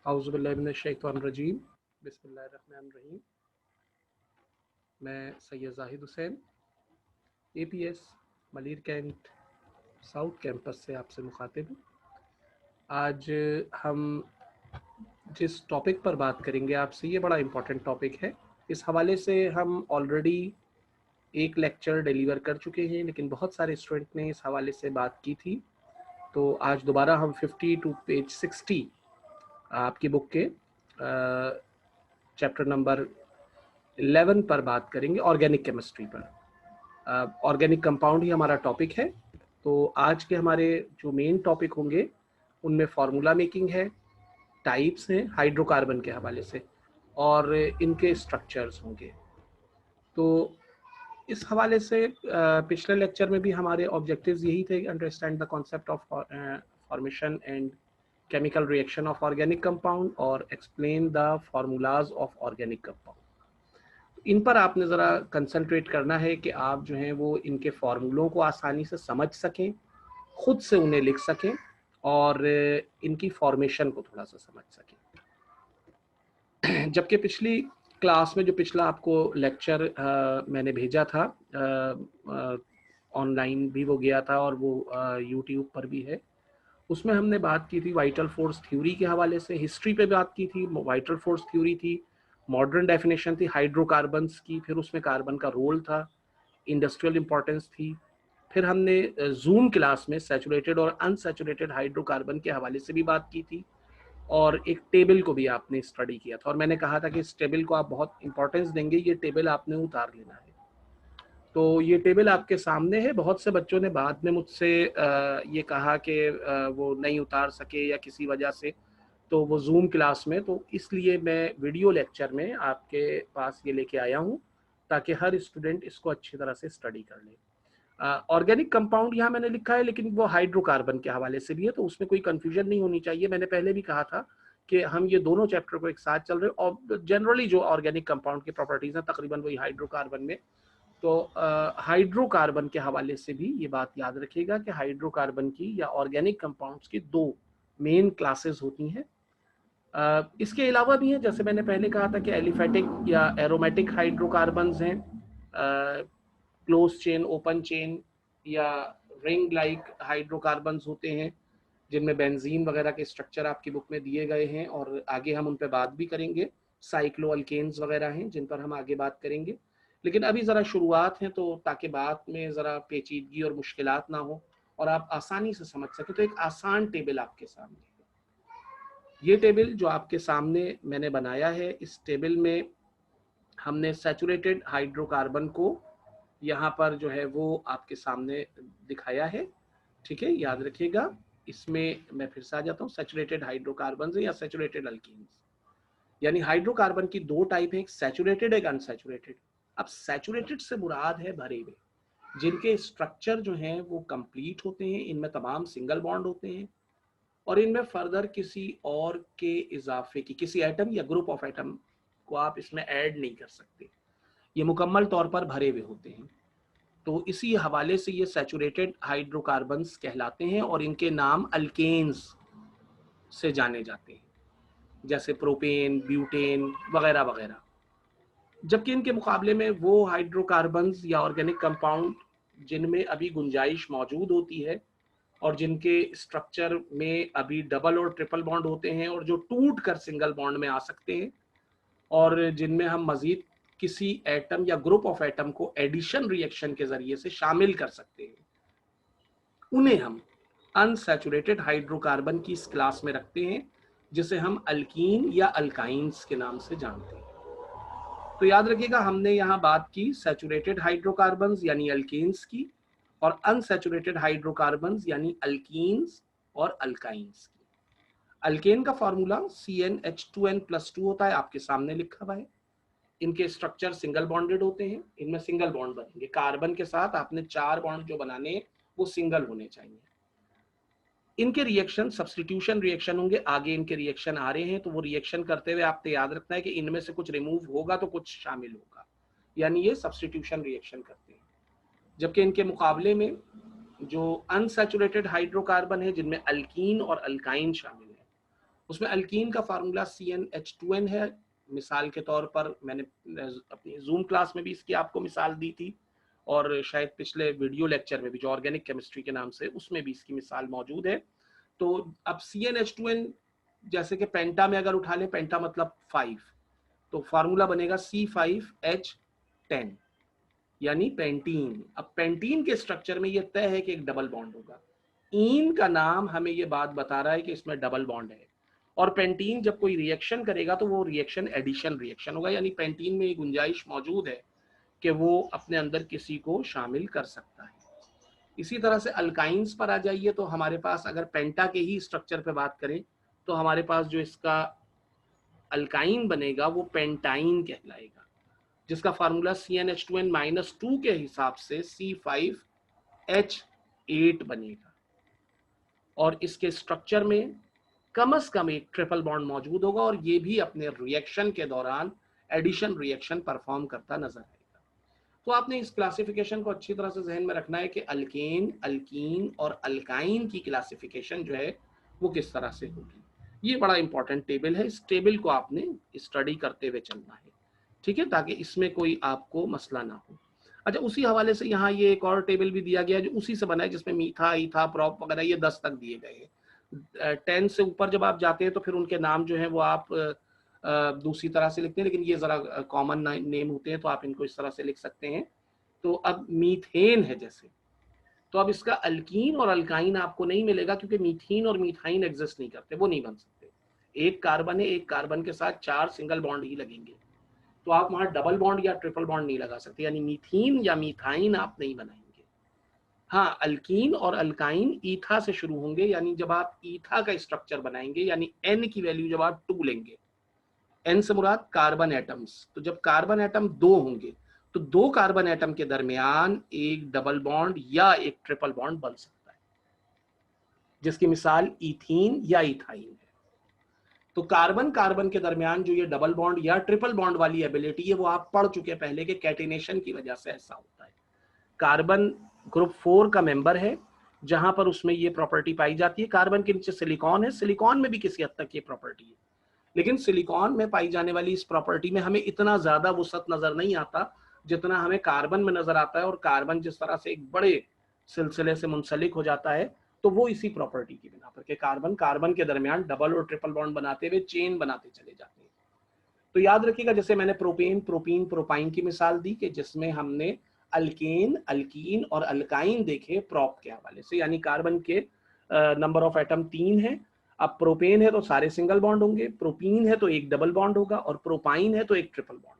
औज़ुबिल्लाहिमिनश्शैतानिर्रजीम बिस्मिल्लाहिर्रहमानिर्रहीम। मैं Syed Zahid Hussain APS Malir cantt south campus से आपसे मुखातिब हूँ। आज हम जिस टॉपिक पर बात करेंगे आपसे, ये बड़ा इम्पोर्टेंट टॉपिक है। इस हवाले से हम ऑलरेडी एक लेक्चर डिलीवर कर चुके हैं, लेकिन बहुत सारे स्टूडेंट ने इस हवाले से बात की थी, तो आज दोबारा हम 50 टू पेज 60 आपकी बुक के चैप्टर नंबर 11 पर बात करेंगे, ऑर्गेनिक केमिस्ट्री पर। ऑर्गेनिक कंपाउंड ही हमारा टॉपिक है। तो आज के हमारे जो मेन टॉपिक होंगे उनमें फार्मूला मेकिंग है, टाइप्स हैं हाइड्रोकार्बन के हवाले से, और इनके स्ट्रक्चर्स होंगे। तो इस हवाले से पिछले लेक्चर में भी हमारे ऑब्जेक्टिव्स यही थे, understand the concept of formation and chemical reaction of organic compound और explain the formulas of organic compound. इन पर आपने ज़रा कंसंट्रेट करना है कि आप जो हैं वो इनके फार्मूलों को आसानी से समझ सकें, खुद से उन्हें लिख सकें और इनकी फॉर्मेशन को थोड़ा सा समझ सकें। जबकि पिछली क्लास में जो पिछला आपको लेक्चर मैंने भेजा था, ऑनलाइन भी वो गया था और वो यूट्यूब पर भी है, उसमें हमने बात की थी वाइटल फोर्स थ्योरी के हवाले से, हिस्ट्री पे बात की थी, वाइटल फोर्स थ्योरी थी, मॉडर्न डेफिनेशन थी हाइड्रोकार्बन्स की, फिर उसमें कार्बन का रोल था, इंडस्ट्रियल इंपॉर्टेंस थी। फिर हमने जूम क्लास में सैचुरेटेड और अनसैचुरेटेड हाइड्रोकार्बन के हवाले से भी बात की थी, और एक टेबल को भी आपने स्टडी किया था, और मैंने कहा था कि इस टेबल को आप बहुत इंपॉर्टेंस देंगे, ये टेबल आपने उतार लेना है। तो ये टेबल आपके सामने है। बहुत से बच्चों ने बाद में मुझसे ये कहा कि वो नहीं उतार सके या किसी वजह से, तो वो जूम क्लास में, तो इसलिए मैं वीडियो लेक्चर में आपके पास ये लेके आया हूँ ताकि हर स्टूडेंट इसको अच्छी तरह से स्टडी कर ले। ऑर्गेनिक कंपाउंड यहाँ मैंने लिखा है, लेकिन वो हाइड्रोकार्बन के हवाले से भी है, तो उसमें कोई कंफ्यूजन नहीं होनी चाहिए। मैंने पहले भी कहा था कि हम ये दोनों चैप्टर को एक साथ चल रहे हैं, और जनरली जो ऑर्गेनिक कंपाउंड की प्रॉपर्टीज हैं तकरीबन वही हाइड्रोकार्बन में। तो हाइड्रोकार्बन के हवाले से भी ये बात याद रखिएगा कि हाइड्रोकार्बन की या ऑर्गेनिक कंपाउंड्स की दो मेन क्लासेस होती हैं। इसके अलावा भी हैं, जैसे मैंने पहले कहा था कि एलिफेटिक या एरोमेटिक हाइड्रोकार्बन्स हैं, क्लोज चेन, ओपन चेन या रिंग लाइक हाइड्रोकार्बन्स होते हैं, जिनमें बेंजीन वगैरह के स्ट्रक्चर आपकी बुक में दिए गए हैं, और आगे हम उन पर बात भी करेंगे। साइक्लो अल्केन्स वगैरह हैं जिन पर हम आगे बात करेंगे, लेकिन अभी ज़रा शुरुआत है, तो ताकि बात में ज़रा पेचीदगी और मुश्किलात ना हो और आप आसानी से समझ सकें, तो एक आसान टेबल आपके सामने है। ये टेबल जो आपके सामने मैंने बनाया है, इस टेबल में हमने सैचुरेटेड हाइड्रोकार्बन को यहाँ पर जो है वो आपके सामने दिखाया है। ठीक है, याद रखिएगा। इसमें मैं फिर से आ जाता हूँ, सैचुरेटेड हाइड्रोकार्बन या सैचुरेटेड अल्कीन्स, यानी हाइड्रोकार्बन की दो टाइप है, एक सैचुरेटेड एक अनसैचुरेटेड। अब सैचुरेटेड से मुराद है भरे हुए, जिनके स्ट्रक्चर जो हैं वो कंप्लीट होते हैं, इनमें तमाम सिंगल बॉन्ड होते हैं, और इनमें फर्दर किसी और के इजाफे की, किसी एटम या ग्रुप ऑफ एटम को आप इसमें ऐड नहीं कर सकते, ये मुकम्मल तौर पर भरे हुए होते हैं। तो इसी हवाले से ये सैचुरेटेड हाइड्रोकार्बन्स कहलाते हैं, और इनके नाम अल्केन्स से जाने जाते हैं, जैसे प्रोपेन, ब्यूटेन वगैरह वगैरह। जबकि इनके मुकाबले में वो हाइड्रोकार्बन्स या ऑर्गेनिक कंपाउंड जिनमें अभी गुंजाइश मौजूद होती है और जिनके स्ट्रक्चर में अभी डबल और ट्रिपल बॉन्ड होते हैं, और जो टूट कर सिंगल बॉन्ड में आ सकते हैं, और जिनमें हम मजीद किसी एटम या ग्रुप ऑफ एटम को एडिशन रिएक्शन के जरिए से शामिल कर सकते हैं, उन्हें हम अनसैचुरेटेड हाइड्रोकार्बन की इस क्लास में रखते हैं, जिसे हम अल्कीन या अल्काइंस के नाम से जानते हैं। तो याद रखिएगा, हमने यहाँ बात की सैचुरेटेड हाइड्रोकार्बन्स यानी अल्कीन्स की, और अनसैचुरेटेड हाइड्रोकार्बन्स यानी अल्कीन्स और अल्काइंस की। अल्केन का फॉर्मूला CnH2n+2 होता है, आपके सामने लिखा हुआ है। इनके स्ट्रक्चर सिंगल बॉन्डेड होते हैं, इनमें सिंगल बॉन्ड बनेंगे, कार्बन के साथ आपने 4 बॉन्ड जो बनाने हैं वो सिंगल होने चाहिए। इनके रिएक्शन सब्स्टिट्यूशन रिएक्शन होंगे, आगे इनके रिएक्शन आ रहे हैं, तो वो रिएक्शन करते हुए आपको याद रखना है कि इनमें से कुछ रिमूव होगा तो कुछ शामिल होगा, यानी ये सब्स्टिट्यूशन रिएक्शन करते हैं। जबकि इनके मुकाबले में जो अनसैचुरेटेड हाइड्रोकार्बन है, जिनमें अल्कीन और अल्काइन शामिल है, उसमें अल्कीन का फार्मूला CnH2n है। मिसाल के तौर पर मैंने अपनी जूम क्लास में भी इसकी आपको मिसाल दी थी, और शायद पिछले वीडियो लेक्चर में भी, जो ऑर्गेनिक केमिस्ट्री के नाम से, उसमें भी इसकी मिसाल मौजूद है। तो अब CnH2n जैसे कि पेंटा में अगर उठा लें, पेंटा मतलब 5, तो फार्मूला बनेगा C5H10 यानी पेंटीन। अब पेंटीन के स्ट्रक्चर में ये तय है कि एक डबल बॉन्ड होगा। ईन का नाम हमें ये बात बता रहा है कि इसमें डबल बॉन्ड है, और पेंटीन जब कोई रिएक्शन करेगा तो वो रिएक्शन एडिशन रिएक्शन होगा, यानी पेंटीन में एक गुंजाइश मौजूद है कि वो अपने अंदर किसी को शामिल कर सकता है। इसी तरह से अल्काइंस पर आ जाइए, तो हमारे पास अगर पेंटा के ही स्ट्रक्चर पे बात करें तो हमारे पास जो इसका अल्काइन बनेगा वो पेंटाइन कहलाएगा, जिसका फार्मूला CnH2n-2 के हिसाब से C5H8 बनेगा, और इसके स्ट्रक्चर में कम से कम एक ट्रिपल बॉन्ड मौजूद होगा, और ये भी अपने रिएक्शन के दौरान एडिशन रिएक्शन परफॉर्म करता नजर आएगा। तो आपने इस क्लासिफिकेशन को अच्छी तरह से जहन में रखना है कि अल्केन, अल्कीन और अल्काइन की क्लासिफिकेशन जो है वो किस तरह से होगी। ये बड़ा इंपॉर्टेंट टेबल है, इस टेबल को आपने स्टडी करते हुए चलना है, ठीक है, ताकि इसमें कोई आपको मसला ना हो। अच्छा, उसी हवाले से यहाँ ये एक और टेबल भी दिया गया है जो उसी से बना है, जिसमें मीथा, ईथा, प्रोप वगैरह ये 10 तक दिए गए हैं। 10 से ऊपर जब आप जाते हैं तो फिर उनके नाम जो है वो आप दूसरी तरह से लिखते हैं, लेकिन ये जरा कॉमन नेम होते हैं तो आप इनको इस तरह से लिख सकते हैं। तो अब मीथेन है जैसे, तो अब इसका अल्कीन और अल्काइन आपको नहीं मिलेगा, क्योंकि मीथीन और मीथाइन एग्जिस्ट नहीं करते, वो नहीं बन सकते। एक कार्बन है, एक कार्बन के साथ 4 सिंगल बॉन्ड ही लगेंगे, तो आप वहां डबल बॉन्ड या ट्रिपल बॉन्ड नहीं लगा सकते, यानी मीथीन या मीथाइन आप नहीं बनाएंगे। हाँ, अल्कीन और अल्काइन ईथा से शुरू होंगे, यानी जब आप ईथा का स्ट्रक्चर बनाएंगे, यानी N की वैल्यू जब आप 2 लेंगे, N से मुराद कार्बन एटम्स, तो जब कार्बन एटम 2 होंगे तो 2 कार्बन एटम के दरमियान एक डबल बॉन्ड या एक ट्रिपल बॉन्ड बन सकता है, जिसकी मिसाल इथीन या इथाइन है। तो कार्बन कार्बन के दरमियान जो ये डबल बॉन्ड या ट्रिपल बॉन्ड वाली एबिलिटी है, वो आप पढ़ चुके पहले के कैटिनेशन की वजह से ऐसा होता है। कार्बन ग्रुप 4 का मेंबर है, जहां पर उसमें ये प्रॉपर्टी पाई जाती है। कार्बन के नीचे सिलिकॉन है, सिलिकॉन में भी किसी हद तक ये प्रॉपर्टी है, लेकिन सिलिकॉन में पाई जाने वाली इस प्रॉपर्टी में हमें इतना ज्यादा वुसअत नजर नहीं आता जितना हमें कार्बन में नजर आता है, और कार्बन जिस तरह से एक बड़े सिलसिले से मुंसलिक हो जाता है, तो वो इसी प्रॉपर्टी की बिना पर के कार्बन कार्बन के दरमियान डबल और ट्रिपल बॉन्ड बनाते हुए चेन बनाते चले जाते हैं। तो याद रखिएगा, जैसे मैंने प्रोपेन, प्रोपीन, प्रोपाइन की मिसाल दी कि जिसमें हमने अल्केन, अल्कीन और अल्काइन देखे प्रॉप के हवाले से, यानी कार्बन के नंबर ऑफ एटम 3 है। अब प्रोपेन है तो सारे सिंगल बॉन्ड होंगे, प्रोपीन है तो एक डबल बॉन्ड होगा, और प्रोपाइन है तो एक ट्रिपल बॉन्ड होगा।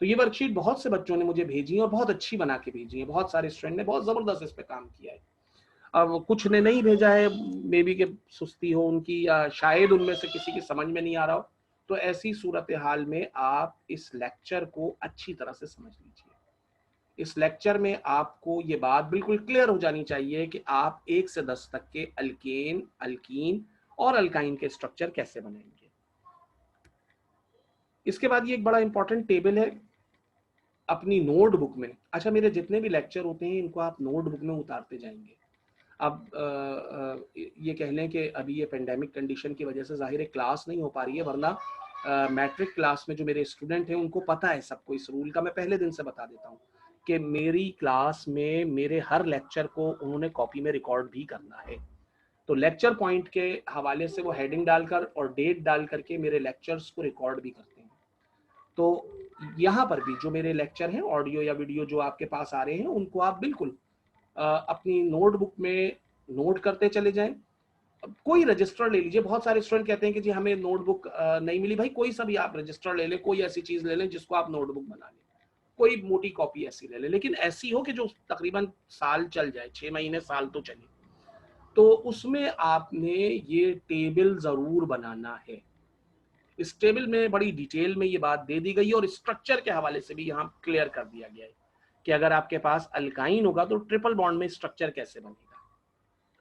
तो ये वर्कशीट बहुत से बच्चों ने मुझे भेजी और बहुत अच्छी बना के भेजी है, बहुत सारे स्टूडेंट ने बहुत जबरदस्त इस पे काम किया है। अब कुछ ने नहीं भेजा है, मे बी के सुस्ती हो उनकी, या शायद उनमें से किसी की समझ में नहीं आ रहा हो, तो ऐसी सूरत हाल में आप इस लेक्चर को अच्छी तरह से समझ लीजिए। इस लेक्चर में आपको ये बात बिल्कुल क्लियर हो जानी चाहिए कि आप 1 से 10 तक के अल्केन, अल्कीन और अल्काइन के स्ट्रक्चर कैसे बनाएंगे। इसके बाद ये एक बड़ा इंपॉर्टेंट टेबल है अपनी नोटबुक में। अच्छा, मेरे जितने भी लेक्चर होते हैं इनको आप नोटबुक में उतारते जाएंगे। अब ये कह लें कि अभी ये पेंडेमिक कंडीशन की वजह से जाहिर है क्लास नहीं हो पा रही है, वरना मैट्रिक क्लास में जो मेरे स्टूडेंट हैं उनको पता है सबको इस रूल का। मैं पहले दिन से बता देता हूँ कि मेरी क्लास में मेरे हर लेक्चर को उन्होंने कॉपी में रिकॉर्ड भी करना है। तो लेक्चर पॉइंट के हवाले से वो हेडिंग डालकर और डेट डाल करके मेरे लेक्चर्स को रिकॉर्ड भी करते हैं। तो यहाँ पर भी जो मेरे लेक्चर हैं, ऑडियो या वीडियो जो आपके पास आ रहे हैं, उनको आप बिल्कुल अपनी नोटबुक में नोट करते चले जाएं। कोई रजिस्टर ले लीजिए। बहुत सारे स्टूडेंट कहते हैं कि जी हमें नोटबुक नहीं मिली। भाई कोई सा भी आप रजिस्टर ले लें, कोई ऐसी चीज ले लें जिसको आप नोटबुक बना लें, कोई मोटी कॉपी ऐसी ले लें, लेकिन ऐसी हो कि जो तकरीबन साल चल जाए, 6 महीने साल तो चले। तो उसमें आपने ये टेबल जरूर बनाना है। इस टेबल में बड़ी डिटेल में ये बात दे दी गई है, और स्ट्रक्चर के हवाले से भी यहाँ क्लियर कर दिया गया है कि अगर आपके पास अल्काइन होगा तो ट्रिपल बॉन्ड में स्ट्रक्चर कैसे बनेगा।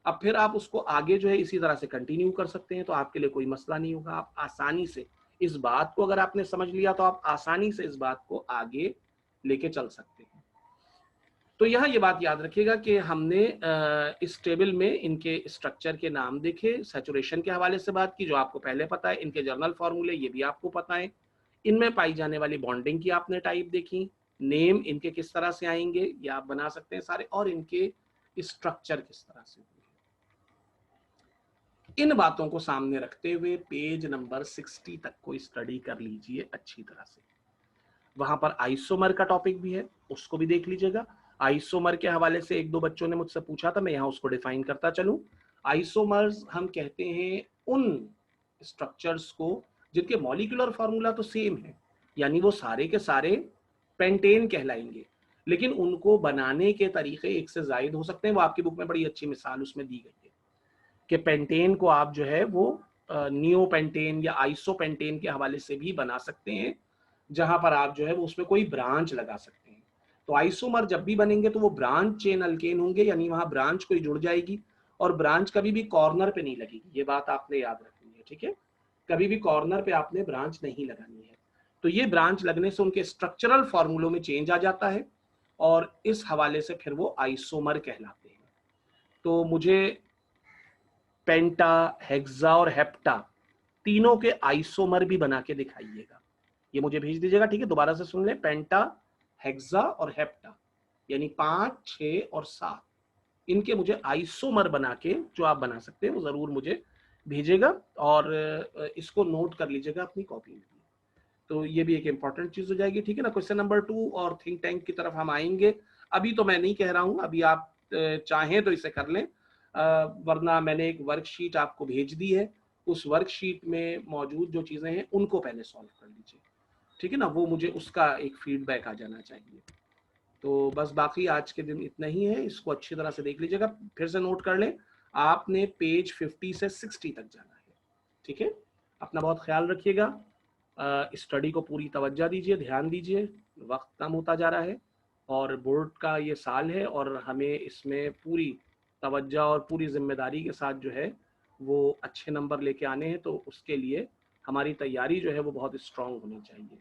अब फिर आप उसको आगे जो है इसी तरह से कंटिन्यू कर सकते हैं, तो आपके लिए कोई मसला नहीं होगा। आप आसानी से इस बात को अगर आपने समझ लिया तो आप आसानी से इस बात को आगे लेके चल सकते हैं। तो यहाँ ये बात याद रखिएगा कि हमने इस टेबल में इनके स्ट्रक्चर के नाम देखे, सैचुरेशन के हवाले से बात की जो आपको पहले पता है, इनके जर्नल फार्मूले ये भी आपको पता है, इनमें पाई जाने वाली बॉन्डिंग की आपने टाइप देखी, नेम इनके किस तरह से आएंगे ये आप बना सकते हैं सारे, और इनके स्ट्रक्चर किस तरह से होंगे। इन बातों को सामने रखते हुए पेज नंबर 60 तक को स्टडी कर लीजिए अच्छी तरह से। वहां पर आइसोमर का टॉपिक भी है, उसको भी देख लीजिएगा। आइसोमर के हवाले से एक दो बच्चों ने मुझसे पूछा था, मैं यहाँ उसको डिफाइन करता चलूं। आइसोमर्स हम कहते हैं उन स्ट्रक्चर्स को जिनके मॉलिक्यूलर फॉर्मूला तो सेम है, यानी वो सारे के सारे पेंटेन कहलाएंगे, लेकिन उनको बनाने के तरीके एक से ज्यादा हो सकते हैं। वो आपकी बुक में बड़ी अच्छी मिसाल उसमें दी गई है कि पेंटेन को आप जो है वो नियो पेंटेन या आइसो पेंटेन के हवाले से भी बना सकते हैं, जहां पर आप जो है वो उसमें कोई ब्रांच लगा सकते हैं। तो आइसोमर जब भी बनेंगे तो वो ब्रांच चेन अल्केन होंगे, यानी वहां ब्रांच कोई जुड़ जाएगी, और ब्रांच कभी भी कॉर्नर पे नहीं लगेगी, ये बात आपने याद रखनी है, ठीक है। कभी भी कॉर्नर पे आपने ब्रांच नहीं लगानी है। तो ये ब्रांच लगने से उनके स्ट्रक्चरल फॉर्मूलों में चेंज आ जाता है, और इस हवाले से फिर वो आइसोमर कहलाते हैं। तो मुझे पेंटा, हेक्सा और हेप्टा तीनों के आइसोमर भी बना के दिखाइएगा, ये मुझे भेज दीजिएगा, ठीक है। दोबारा से सुन लें, पेंटा, हेक्सा और हेप्टा, यानी 5, 6 और 7, इनके मुझे आइसोमर बना के जो आप बना सकते हैं वो जरूर मुझे भेजिएगा, और इसको नोट कर लीजिएगा अपनी कॉपी में। तो ये भी एक इंपॉर्टेंट चीज हो जाएगी, ठीक है ना। क्वेश्चन नंबर 2 और थिंक टैंक की तरफ हम आएंगे। अभी तो मैं नहीं कह रहा हूं, अभी आप चाहें तो इसे कर लें, वरना मैंने एक वर्कशीट आपको भेज दी है, उस वर्कशीट में मौजूद जो चीजें हैं उनको पहले सॉल्व कर लीजिए, ठीक है ना। वो मुझे उसका एक फीडबैक आ जाना चाहिए। तो बस बाकी आज के दिन इतना ही है, इसको अच्छी तरह से देख लीजिएगा, फिर से नोट कर लें, आपने पेज 50 से 60 तक जाना है, ठीक है। अपना बहुत ख्याल रखिएगा, स्टडी को पूरी तवज्जो दीजिए, ध्यान दीजिए, वक्त कम होता जा रहा है, और बोर्ड का ये साल है, और हमें इसमें पूरी तवज्जो और पूरी जिम्मेदारी के साथ जो है वो अच्छे नंबर लेके आने हैं। तो उसके लिए हमारी तैयारी जो है वो बहुत स्ट्रांग होनी चाहिए।